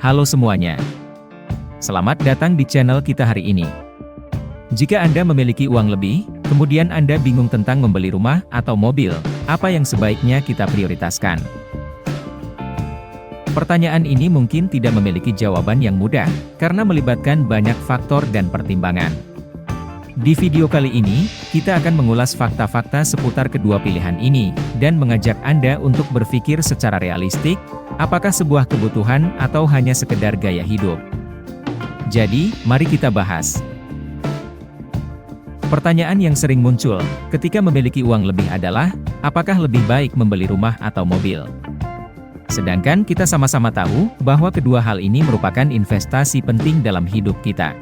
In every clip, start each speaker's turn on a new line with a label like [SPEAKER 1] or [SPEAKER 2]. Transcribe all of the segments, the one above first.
[SPEAKER 1] Halo semuanya. Selamat datang di channel kita hari ini. Jika Anda memiliki uang lebih, kemudian Anda bingung tentang membeli rumah atau mobil, apa yang sebaiknya kita prioritaskan? Pertanyaan ini mungkin tidak memiliki jawaban yang mudah, karena melibatkan banyak faktor dan pertimbangan. Di video kali ini, kita akan mengulas fakta-fakta seputar kedua pilihan ini, dan mengajak Anda untuk berpikir secara realistik, apakah sebuah kebutuhan atau hanya sekedar gaya hidup. Jadi, mari kita bahas. Pertanyaan yang sering muncul ketika memiliki uang lebih adalah, apakah lebih baik membeli rumah atau mobil? Sedangkan kita sama-sama tahu bahwa kedua hal ini merupakan investasi penting dalam hidup kita.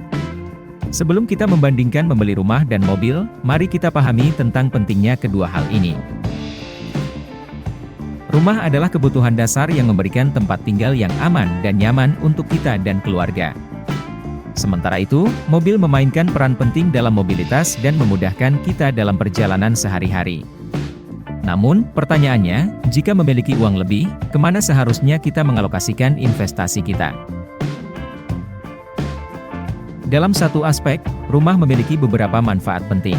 [SPEAKER 1] Sebelum kita membandingkan membeli rumah dan mobil, mari kita pahami tentang pentingnya kedua hal ini. Rumah adalah kebutuhan dasar yang memberikan tempat tinggal yang aman dan nyaman untuk kita dan keluarga. Sementara itu, mobil memainkan peran penting dalam mobilitas dan memudahkan kita dalam perjalanan sehari-hari. Namun, pertanyaannya, jika memiliki uang lebih, kemana seharusnya kita mengalokasikan investasi kita? Dalam satu aspek, rumah memiliki beberapa manfaat penting.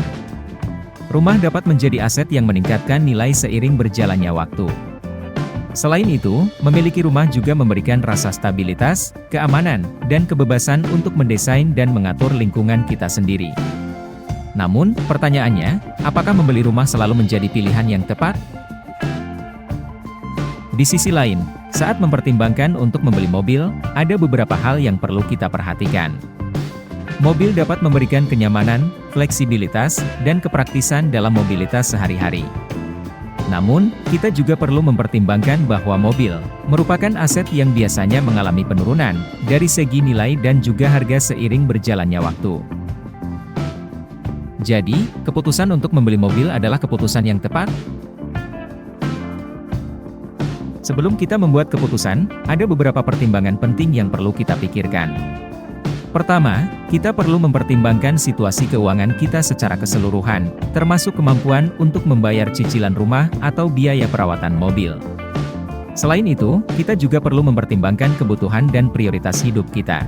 [SPEAKER 1] Rumah dapat menjadi aset yang meningkatkan nilai seiring berjalannya waktu. Selain itu, memiliki rumah juga memberikan rasa stabilitas, keamanan, dan kebebasan untuk mendesain dan mengatur lingkungan kita sendiri. Namun, pertanyaannya, apakah membeli rumah selalu menjadi pilihan yang tepat? Di sisi lain, saat mempertimbangkan untuk membeli mobil, ada beberapa hal yang perlu kita perhatikan. Mobil dapat memberikan kenyamanan, fleksibilitas, dan kepraktisan dalam mobilitas sehari-hari. Namun, kita juga perlu mempertimbangkan bahwa mobil merupakan aset yang biasanya mengalami penurunan dari segi nilai dan juga harga seiring berjalannya waktu. Jadi, keputusan untuk membeli mobil adalah keputusan yang tepat? Sebelum kita membuat keputusan, ada beberapa pertimbangan penting yang perlu kita pikirkan. Pertama, kita perlu mempertimbangkan situasi keuangan kita secara keseluruhan, termasuk kemampuan untuk membayar cicilan rumah atau biaya perawatan mobil. Selain itu, kita juga perlu mempertimbangkan kebutuhan dan prioritas hidup kita.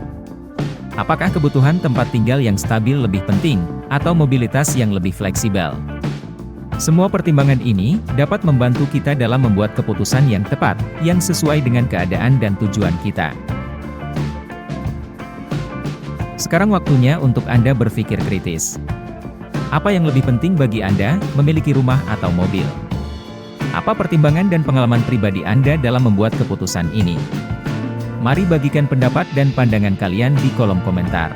[SPEAKER 1] Apakah kebutuhan tempat tinggal yang stabil lebih penting, atau mobilitas yang lebih fleksibel? Semua pertimbangan ini dapat membantu kita dalam membuat keputusan yang tepat, yang sesuai dengan keadaan dan tujuan kita. Sekarang waktunya untuk Anda berpikir kritis. Apa yang lebih penting bagi Anda, memiliki rumah atau mobil? Apa pertimbangan dan pengalaman pribadi Anda dalam membuat keputusan ini? Mari bagikan pendapat dan pandangan kalian di kolom komentar.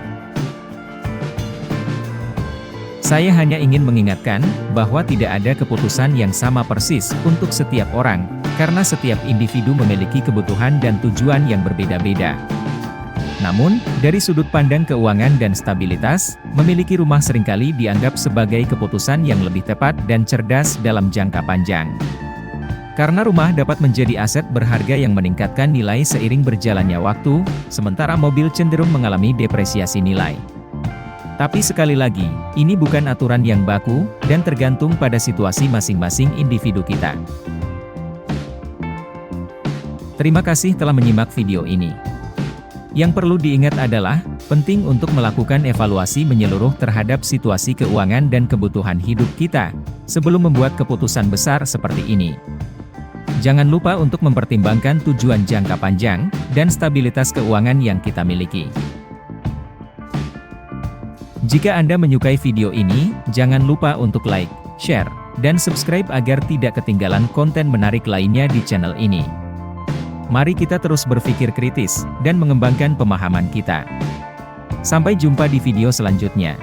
[SPEAKER 1] Saya hanya ingin mengingatkan bahwa tidak ada keputusan yang sama persis untuk setiap orang, karena setiap individu memiliki kebutuhan dan tujuan yang berbeda-beda. Namun, dari sudut pandang keuangan dan stabilitas, memiliki rumah seringkali dianggap sebagai keputusan yang lebih tepat dan cerdas dalam jangka panjang. Karena rumah dapat menjadi aset berharga yang meningkatkan nilai seiring berjalannya waktu, sementara mobil cenderung mengalami depresiasi nilai. Tapi sekali lagi, ini bukan aturan yang baku, dan tergantung pada situasi masing-masing individu kita. Terima kasih telah menyimak video ini. Yang perlu diingat adalah, penting untuk melakukan evaluasi menyeluruh terhadap situasi keuangan dan kebutuhan hidup kita, sebelum membuat keputusan besar seperti ini. Jangan lupa untuk mempertimbangkan tujuan jangka panjang, dan stabilitas keuangan yang kita miliki. Jika Anda menyukai video ini, jangan lupa untuk like, share, dan subscribe agar tidak ketinggalan konten menarik lainnya di channel ini. Mari kita terus berpikir kritis, dan mengembangkan pemahaman kita. Sampai jumpa di video selanjutnya.